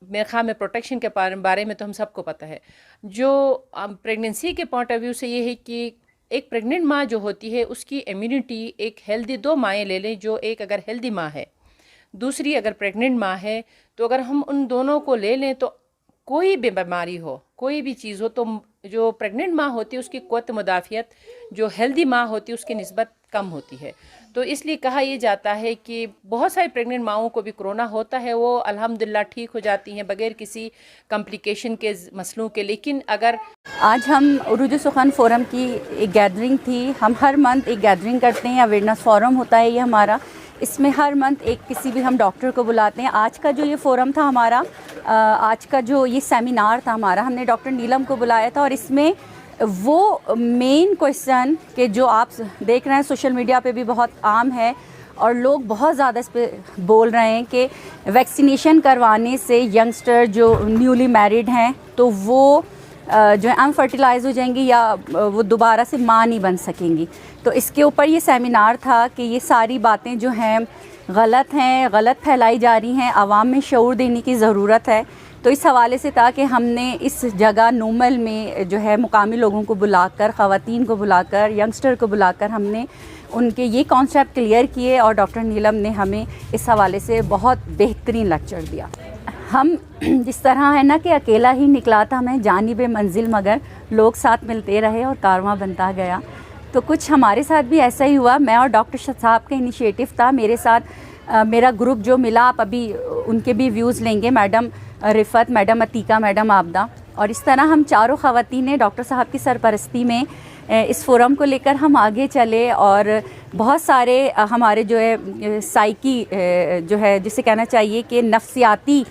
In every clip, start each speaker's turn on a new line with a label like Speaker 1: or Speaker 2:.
Speaker 1: میرے خیال میں پروٹیکشن کے بارے میں تو ہم سب کو پتہ ہے. جو پریگننسی کے پوائنٹ آف ویو سے یہ ہے کہ ایک پریگننٹ ماں جو ہوتی ہے اس کی امیونٹی ایک ہیلدی، دو مائیں لے لیں، جو ایک اگر ہیلدی ماں ہے، دوسری اگر پریگننٹ ماں ہے، تو اگر ہم ان دونوں کو لے لیں تو کوئی بھی بیماری ہو، کوئی بھی چیز ہو، تو جو پریگننٹ ماں ہوتی ہے اس کی قوت مدافعت جو ہیلدی ماں ہوتی ہے اس کی نسبت کم ہوتی ہے. تو اس لیے کہا یہ جاتا ہے کہ بہت ساری پریگننٹ ماؤں کو بھی کرونا ہوتا ہے، وہ الحمدللہ ٹھیک ہو جاتی ہیں بغیر کسی کمپلیکیشن کے مسئلوں کے. لیکن اگر
Speaker 2: آج ہم عروج سخن فورم کی ایک گیدرنگ تھی. ہم ہر منتھ ایک گیدرنگ کرتے ہیں، اویئرنیس فورم ہوتا ہے یہ ہمارا. اس میں ہر منتھ ایک کسی بھی ہم ڈاکٹر کو بلاتے ہیں. آج کا جو یہ فورم تھا ہمارا، آج کا جو یہ سیمینار تھا ہمارا، ہم نے ڈاکٹر نیلم کو بلایا تھا. اور اس میں وہ مین کویسچن کہ جو آپ دیکھ رہے ہیں سوشل میڈیا پہ بھی بہت عام ہے اور لوگ بہت زیادہ اس پہ بول رہے ہیں کہ ویکسینیشن کروانے سے ینگسٹر جو نیولی میریڈ ہیں تو وہ جو ہے انفرٹیلائز ہو جائیں گی یا وہ دوبارہ سے ماں نہیں بن سکیں گی. تو اس کے اوپر یہ سیمینار تھا کہ یہ ساری باتیں جو ہیں غلط ہیں، غلط پھیلائی جا رہی ہیں، عوام میں شعور دینے کی ضرورت ہے. تو اس حوالے سے تھا کہ ہم نے اس جگہ نومل میں جو ہے مقامی لوگوں کو بلا کر، خواتین کو بلا کر، ینگسٹر کو بلا کر ہم نے ان کے یہ کانسیپٹ کلیئر کیے اور ڈاکٹر نیلم نے ہمیں اس حوالے سے بہت بہترین لیکچر دیا. ہم جس طرح ہے نا کہ اکیلا ہی نکلا تھا میں جانب منزل، مگر لوگ ساتھ ملتے رہے اور کارواں بنتا گیا. تو کچھ ہمارے ساتھ بھی ایسا ہی ہوا. میں اور ڈاکٹر صاحب کا انیشیٹو تھا. میرے ساتھ میرا گروپ جو ملا، آپ ابھی ان کے بھی ویوز لیں گے، میڈم رفت، میڈم عتیقہ، میڈم عابدہ. اور اس طرح ہم چاروں خواتین نے ڈاکٹر صاحب کی سرپرستی میں اس فورم کو لے کر ہم آگے چلے. اور بہت سارے ہمارے جو ہے سائیکی جو ہے جسے کہنا چاہیے کہ نفسیاتی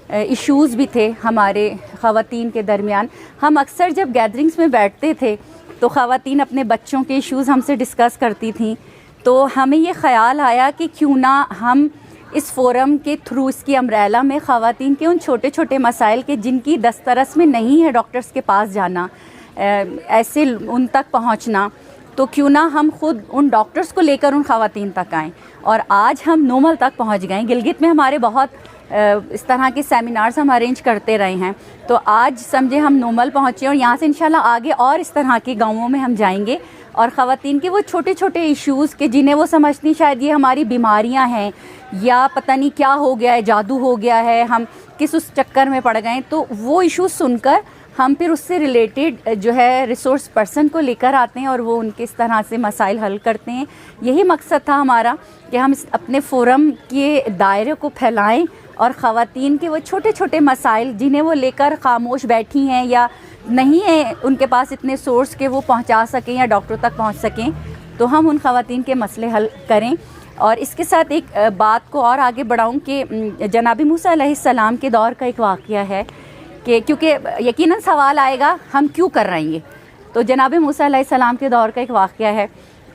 Speaker 2: ایشوز بھی تھے ہمارے خواتین کے درمیان. ہم اکثر جب گیدرنگز میں بیٹھتے تھے تو خواتین اپنے بچوں کے ایشوز ہم سے ڈسکس کرتی تھیں. تو ہمیں یہ خیال آیا کہ کیوں نہ ہم اس فورم کے تھرو، اس کی امبریلا میں خواتین کے ان چھوٹے چھوٹے مسائل کے جن کی دسترس میں نہیں ہے ڈاکٹرز کے پاس جانا، ایسے ان تک پہنچنا، تو کیوں نہ ہم خود ان ڈاکٹرز کو لے کر ان خواتین تک آئیں. اور آج ہم نومل تک پہنچ گئے. گلگت میں ہمارے بہت اس طرح کے سیمینارز ہم ارینج کرتے رہے ہیں. تو آج سمجھے ہم نومل پہنچے اور یہاں سے انشاءاللہ آگے اور اس طرح کے گاؤں میں ہم جائیں گے اور خواتین کے وہ چھوٹے چھوٹے ایشوز کہ جنہیں وہ سمجھتی شاید یہ ہماری بیماریاں ہیں یا پتہ نہیں کیا ہو گیا ہے، جادو ہو گیا ہے، ہم کس اس چکر میں پڑ گئے. تو وہ ایشوز سن کر ہم پھر اس سے ریلیٹڈ جو ہے ریسورس پرسن کو لے کر آتے ہیں اور وہ ان کے اس طرح سے مسائل حل کرتے ہیں. یہی مقصد تھا ہمارا کہ ہم اپنے فورم کے دائرے کو پھیلائیں اور خواتین کے وہ چھوٹے چھوٹے مسائل جنہیں وہ لے کر خاموش بیٹھی ہیں یا نہیں ہیں ان کے پاس اتنے سورس کہ وہ پہنچا سکیں یا ڈاکٹر تک پہنچ سکیں، تو ہم ان خواتین کے مسئلے حل کریں. اور اس کے ساتھ ایک بات کو اور آگے بڑھاؤں کہ جناب موسیٰ علیہ السلام کے دور کا ایک واقعہ ہے کہ کیونکہ یقیناً سوال آئے گا ہم کیوں کر رہے ہیں یہ. تو جناب موسیٰ علیہ السلام کے دور کا ایک واقعہ ہے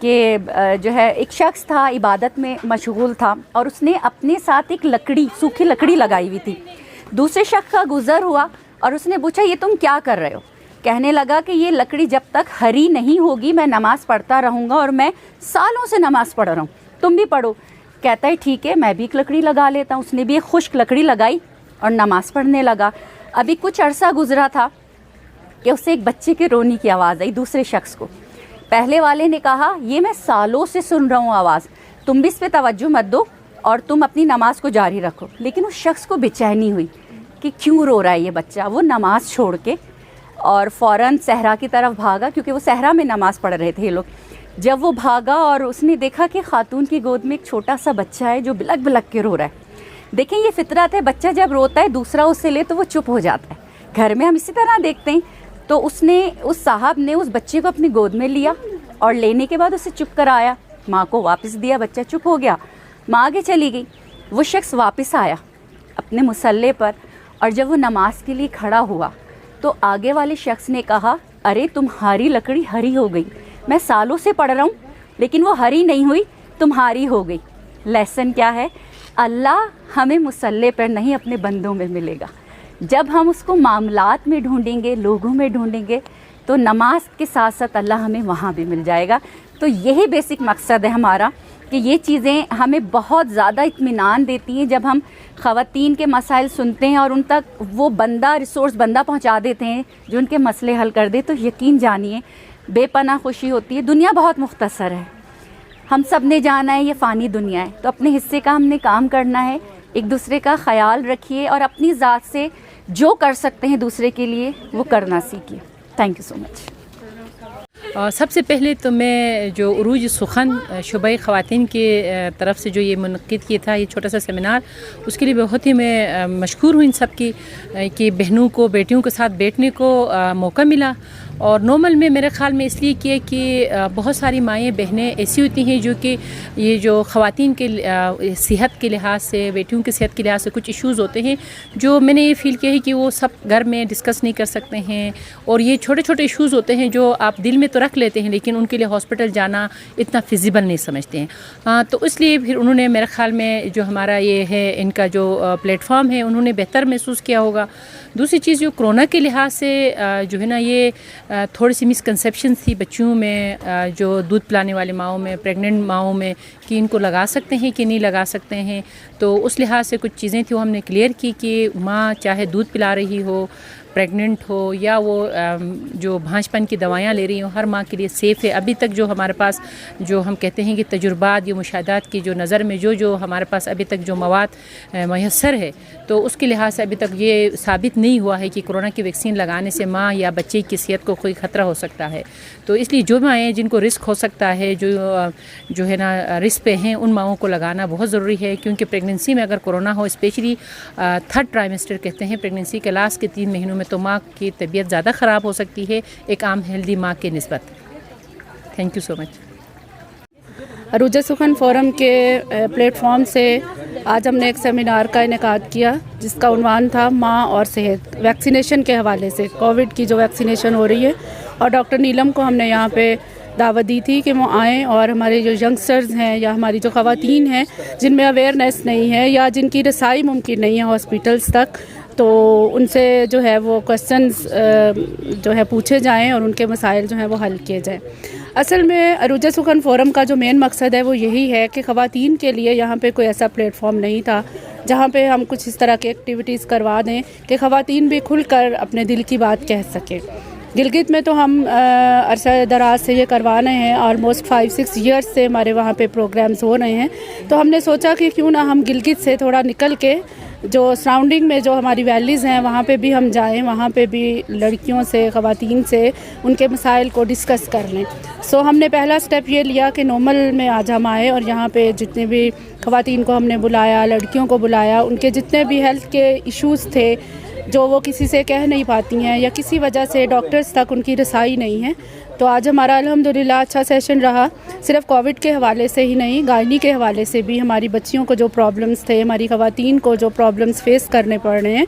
Speaker 2: کہ جو ہے ایک شخص تھا، عبادت میں مشغول تھا اور اس نے اپنے ساتھ ایک لکڑی، سوکھی لکڑی لگائی ہوئی تھی. دوسرے شخص کا گزر ہوا اور اس نے پوچھا یہ تم کیا کر رہے ہو؟ کہنے لگا کہ یہ لکڑی جب تک ہری نہیں ہوگی میں نماز پڑھتا رہوں گا اور میں سالوں سے نماز پڑھ رہا ہوں، تم بھی پڑھو. کہتا ہے ٹھیک ہے میں بھی ایک لکڑی لگا لیتا ہوں. اس نے بھی ایک خشک لکڑی لگائی اور نماز پڑھنے لگا. ابھی کچھ عرصہ گزرا تھا کہ اسے ایک بچے کے رونے کی آواز آئی دوسرے شخص کو. پہلے والے نے کہا یہ میں سالوں سے سن رہا ہوں آواز، تم بھی اس پہ توجہ مت دو اور تم اپنی نماز کو جاری رکھو. لیکن اس شخص کو بے چینی ہوئی کہ کیوں رو رہا ہے یہ بچہ. وہ نماز چھوڑ کے اور فوراً صحرا کی طرف بھاگا کیونکہ وہ صحرا میں نماز پڑھ رہے تھے یہ لوگ. جب وہ بھاگا اور اس نے دیکھا کہ خاتون کی گود میں ایک چھوٹا سا بچہ ہے جو بلک بلک کے رو رہا ہے. دیکھیں یہ فطرت ہے، بچہ جب روتا ہے دوسرا اس سے لے تو وہ چپ ہو جاتا ہے. گھر میں ہم اسی طرح دیکھتے ہیں. تو اس صاحب نے اس بچے کو اپنی گود میں لیا اور لینے کے بعد اسے چپ کرایا، ماں کو واپس دیا، بچہ چپ ہو گیا، ماں آگے چلی گئی. وہ شخص واپس آیا اپنے مصلے پر اور جب وہ نماز کے لیے کھڑا ہوا تو آگے والے شخص نے کہا ارے تمہاری لکڑی ہری ہو گئی، میں سالوں سے پڑھ رہا ہوں لیکن وہ ہری نہیں ہوئی، تمہاری ہو گئی. لیسن کیا ہے؟ اللہ ہمیں مصلے پر نہیں اپنے بندوں میں ملے گا. جب ہم اس کو معاملات میں ڈھونڈیں گے، لوگوں میں ڈھونڈیں گے تو نماز کے ساتھ ساتھ اللہ ہمیں وہاں بھی مل جائے گا. تو یہی بیسک مقصد ہے ہمارا کہ یہ چیزیں ہمیں بہت زیادہ اطمینان دیتی ہیں جب ہم خواتین کے مسائل سنتے ہیں اور ان تک وہ ریسورس بندہ پہنچا دیتے ہیں جو ان کے مسئلے حل کر دے، تو یقین جانیے بے پناہ خوشی ہوتی ہے. دنیا بہت مختصر ہے، ہم سب نے جانا ہے یہ فانی دنیا ہے، تو اپنے حصے کا ہم نے کام کرنا ہے. ایک دوسرے کا خیال رکھیے اور اپنی ذات سے جو کر سکتے ہیں دوسرے کے لیے وہ کرنا سیکھیے. تھینک یو سو مچ.
Speaker 1: سب سے پہلے تو میں جو عروج سخن شعبہ خواتین کی طرف سے جو یہ منعقد کیا تھا یہ چھوٹا سا سیمینار، اس کے لیے بہت ہی میں مشکور ہوں ان سب کی کہ بہنوں کو بیٹیوں کے ساتھ بیٹھنے کو موقع ملا. اور نارمل میں میرے خیال میں اس لیے کیا کہ بہت ساری مائیں بہنیں ایسی ہوتی ہیں جو کہ یہ جو خواتین کے صحت کے لحاظ سے، بیٹیوں کی صحت کے لحاظ سے کچھ ایشوز ہوتے ہیں جو میں نے یہ فیل کیا ہے کہ وہ سب گھر میں ڈسکس نہیں کر سکتے ہیں، اور یہ چھوٹے چھوٹے ایشوز ہوتے ہیں جو آپ دل میں تو رکھ لیتے ہیں لیکن ان کے لیے ہاسپٹل جانا اتنا فیزیبل نہیں سمجھتے ہیں. تو اس لیے پھر انہوں نے میرے خیال میں جو ہمارا یہ ہے ان کا جو پلیٹ فارم ہے انہوں نے بہتر محسوس کیا ہوگا. دوسری چیز جو کرونا کے لحاظ سے جو ہے نا یہ تھوڑی سی مسکنسیپشن تھی بچیوں میں، جو دودھ پلانے والی ماؤں میں، پریگننٹ ماؤں میں، کہ ان کو لگا سکتے ہیں کہ نہیں لگا سکتے ہیں. تو اس لحاظ سے کچھ چیزیں تھیں وہ ہم نے کلیئر کی کہ ماں چاہے دودھ پلا رہی ہو، پریگننٹ ہو یا وہ جو بھانجپن کی دوائیاں لے رہی ہوں، ہر ماں کے لیے سیف ہے. ابھی تک جو ہمارے پاس جو ہم کہتے ہیں کہ تجربات یا مشاہدات کی جو نظر میں جو ہمارے پاس ابھی تک جو مواد میسر ہے تو اس کے لحاظ سے ابھی تک یہ ثابت نہیں ہوا ہے کہ کرونا کی ویکسین لگانے سے ماں یا بچے کی صحت کو کوئی خطرہ ہو سکتا ہے. تو اس لیے جو مائیں جن کو رسک ہو سکتا ہے، جو ہے نا رسک پہ ہیں، ان ماؤں کو لگانا بہت ضروری ہے. کیونکہ پریگننسی میں اگر کرونا ہو، اسپیشلی تھرڈ ٹرائمیسٹر کہتے ہیں پریگننسی کے لاسٹ کے 3 مہینوں میں، تو ماں کی طبیعت زیادہ خراب ہو سکتی ہے ایک عام ہیلدی ماں کے نسبت. تھینک یو سو مچ.
Speaker 3: عروج سخن فورم کے پلیٹ فارم سے آج ہم نے ایک سیمینار کا انعقاد کیا جس کا عنوان تھا ماں اور صحت، ویکسینیشن کے حوالے سے. کووڈ کی جو ویکسینیشن ہو رہی ہے، اور ڈاکٹر نیلم کو ہم نے یہاں پہ دعوت دی تھی کہ وہ آئیں اور ہمارے جو ینگسٹرز ہیں یا ہماری جو خواتین ہیں جن میں اویئرنیس نہیں ہے یا جن کی رسائی ممکن نہیں ہے ہاسپٹلس تک، تو ان سے جو ہے وہ کوسچنز جو ہے پوچھے جائیں اور ان کے مسائل جو ہیں وہ حل کیے جائیں. اصل میں عروج سخن فورم کا جو مین مقصد ہے وہ یہی ہے کہ خواتین کے لیے یہاں پہ کوئی ایسا پلیٹ فارم نہیں تھا جہاں پہ ہم کچھ اس طرح کی ایکٹیویٹیز کروا دیں کہ خواتین بھی کھل کر اپنے دل کی بات کہہ سکیں. گلگت میں تو ہم عرصہ دراز سے یہ کروا رہے ہیں، آلموسٹ 5-6 ایئرس سے ہمارے وہاں پہ پروگرامز ہو رہے ہیں. تو ہم نے سوچا کہ کیوں نہ ہم گلگت سے تھوڑا نکل کے جو سراؤنڈنگ میں جو ہماری ویلیز ہیں وہاں پہ بھی ہم جائیں، وہاں پہ بھی لڑکیوں سے، خواتین سے ان کے مسائل کو ڈسکس کر لیں. سو ہم نے پہلا سٹیپ یہ لیا کہ نارمل میں آج ہم آئے اور یہاں پہ جتنے بھی خواتین کو ہم نے بلایا، لڑکیوں کو بلایا، ان کے جتنے بھی ہیلتھ کے ایشوز تھے جو وہ کسی سے کہہ نہیں پاتی ہیں یا کسی وجہ سے ڈاکٹرز تک ان کی رسائی نہیں ہے. تو آج ہمارا الحمدللہ اچھا سیشن رہا، صرف کووڈ کے حوالے سے ہی نہیں، گائنی کے حوالے سے بھی. ہماری بچیوں کو جو پرابلمس تھے، ہماری خواتین کو جو پرابلمس فیس کرنے پڑ رہے ہیں،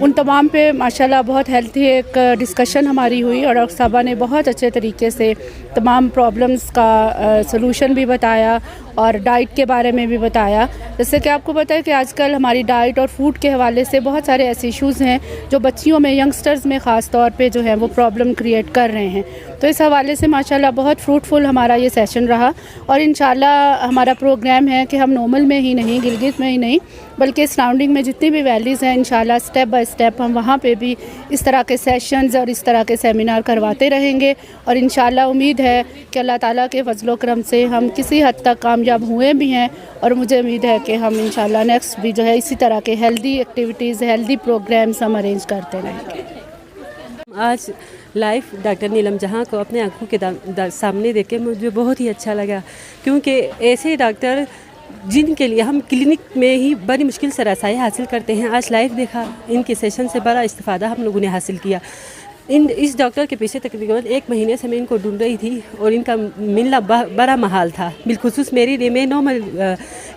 Speaker 3: ان تمام پہ ماشاءاللہ بہت ہیلتھی ایک ڈسکشن ہماری ہوئی اور ڈاکٹر صاحبہ نے بہت اچھے طریقے سے تمام پرابلمس کا سلوشن بھی بتایا اور ڈائٹ کے بارے میں بھی بتایا. جیسے کہ آپ کو پتہ ہے کہ آج کل ہماری ڈائٹ اور فوڈ کے حوالے سے بہت سارے ایسے ایشوز ہیں جو بچیوں میں، ینگسٹرز میں خاص طور پہ جو ہے وہ پرابلم کریٹ کر رہے ہیں. تو اس حوالے سے ماشاءاللہ بہت فروٹفل ہمارا یہ سیشن رہا. اور انشاءاللہ ہمارا پروگرام ہے کہ ہم نارمل میں ہی نہیں، گلگت میں ہی نہیں، بلکہ سراؤنڈنگ میں جتنی بھی ویلیز ہیں انشاءاللہ اسٹیپ بائی اسٹیپ ہم وہاں پہ بھی اس طرح کے سیشنز اور اس طرح کے سیمینار کرواتے رہیں گے. اور انشاءاللہ امید ہے کہ اللہ تعالیٰ کے فضل و کرم سے ہم کسی حد تک کامیاب ہوئے بھی ہیں، اور مجھے امید ہے کہ ہم انشاءاللہ نیکسٹ بھی جو ہے اسی طرح کے ہیلدی ایکٹیویٹیز، ہیلدی پروگرامز ہم ارینج کرتے رہیں گے.
Speaker 4: آج لائف ڈاکٹر نیلم جہاں کو اپنے آنکھوں کے سامنے دیکھ کے مجھے بہت ہی اچھا لگا، کیونکہ ایسے ڈاکٹر جن کے لیے ہم کلینک میں ہی بڑی مشکل سے رسائی حاصل کرتے ہیں، آج لائف دیکھا، ان کے سیشن سے بڑا استفادہ ہم لوگوں نے حاصل کیا. اس ڈاکٹر کے پیچھے تقریباً 1 مہینے سے میں ان کو ڈھونڈ رہی تھی اور ان کا ملنا بڑا محال تھا. بالخصوص میری لیے، میں نارمل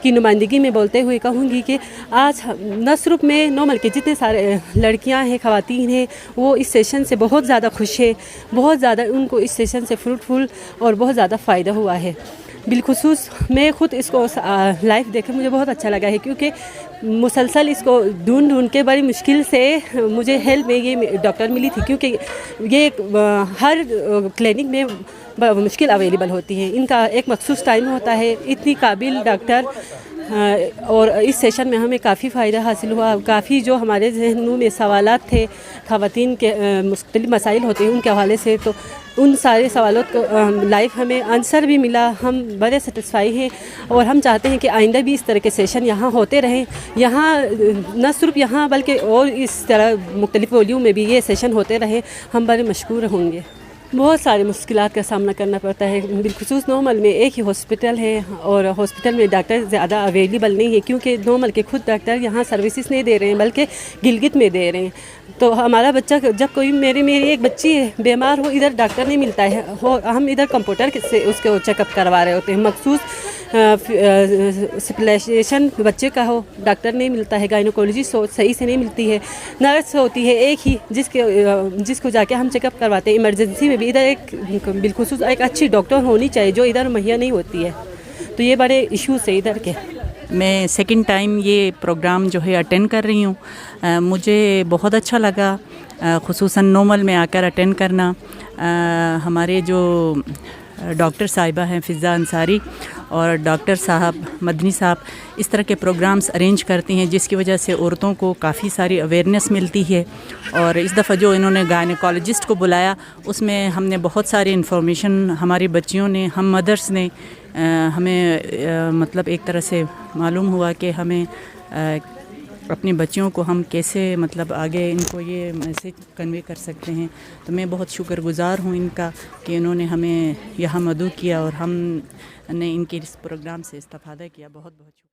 Speaker 4: کی نمائندگی میں بولتے ہوئے کہوں گی کہ آج نہ صرف میں نارمل کے جتنے سارے لڑکیاں ہیں، خواتین ہیں، وہ اس سیشن سے بہت زیادہ خوش ہے، بہت زیادہ ان کو اس سیشن سے فروٹفل اور بہت زیادہ فائدہ ہوا ہے. بالخصوص میں خود اس کو لائف دیکھ کے مجھے بہت اچھا لگا ہے، کیونکہ مسلسل اس کو ڈھونڈ کے بڑی مشکل سے مجھے ہیلتھ میں یہ ڈاکٹر ملی تھی، کیونکہ یہ ہر کلینک میں مشکل اویلیبل ہوتی ہے، ان کا ایک مخصوص ٹائم ہوتا ہے، اتنی قابل ڈاکٹر، اور اس سیشن میں ہمیں کافی فائدہ حاصل ہوا، کافی جو ہمارے ذہنوں میں سوالات تھے، خواتین کے مختلف مسائل ہوتے ہیں ان کے حوالے سے، تو ان سارے سوالوں کو لائف ہمیں آنسر بھی ملا، ہم بڑے سیٹسفائی ہیں، اور ہم چاہتے ہیں کہ آئندہ بھی اس طرح کے سیشن یہاں ہوتے رہیں، یہاں نہ صرف یہاں بلکہ اور اس طرح مختلف ولیوں میں بھی یہ سیشن ہوتے رہیں، ہم بڑے مشکور ہوں گے۔ بہت ساری مشکلات کا سامنا کرنا پڑتا ہے، بالخصوص نومل میں ایک ہی ہاسپٹل ہے، اور ہاسپٹل میں ڈاکٹر زیادہ اویلیبل نہیں ہے، کیونکہ نومل کے خود ڈاکٹر یہاں سروسز نہیں دے رہے ہیں بلکہ گلگت میں دے رہے ہیں، تو ہمارا بچہ جب کوئی میری ایک بچی بیمار ہو، ادھر ڈاکٹر نہیں ملتا ہے، ہم ادھر کمپیوٹر سے اس کو چیک اپ کروا رہے ہوتے ہیں، مخصوص اسپیشلائزیشن بچے کا ہو، ڈاکٹر نہیں ملتا ہے، گائنوکولوجسٹ صحیح سے نہیں ملتی ہے، نرس ہوتی ہے ایک ہی جس کو جا کے ہم چیک اپ کرواتے ہیں، ایمرجنسی میں بھی ادھر ایک بالخصوص ایک اچھی ڈاکٹر ہونی چاہیے جو ادھر مہیا نہیں ہوتی ہے، تو یہ بڑے ایشوز ہیں ادھر کے۔
Speaker 5: میں سیکنڈ ٹائم یہ پروگرام جو ہے اٹینڈ کر رہی ہوں، مجھے بہت اچھا لگا، خصوصاً نومل میں آ کر اٹینڈ کرنا۔ ہمارے جو ڈاکٹر صاحبہ ہیں فضا انصاری اور ڈاکٹر صاحب مدنی صاحب اس طرح کے پروگرامز ارینج کرتی ہیں، جس کی وجہ سے عورتوں کو کافی ساری اویئرنیس ملتی ہے، اور اس دفعہ جو انہوں نے گائنیکالوجسٹ کو بلایا اس میں ہم نے بہت ساری انفارمیشن ہماری بچیوں نے، ہم مدرس نے ہمیں مطلب ایک طرح سے معلوم ہوا کہ ہمیں اپنی بچیوں کو ہم کیسے مطلب آگے ان کو یہ میسیج کنوے کر سکتے ہیں، تو میں بہت شکر گزار ہوں ان کا کہ انہوں نے ہمیں یہاں مدعو کیا اور ہم نے ان کے اس پروگرام سے استفادہ کیا۔ بہت بہت شکریہ۔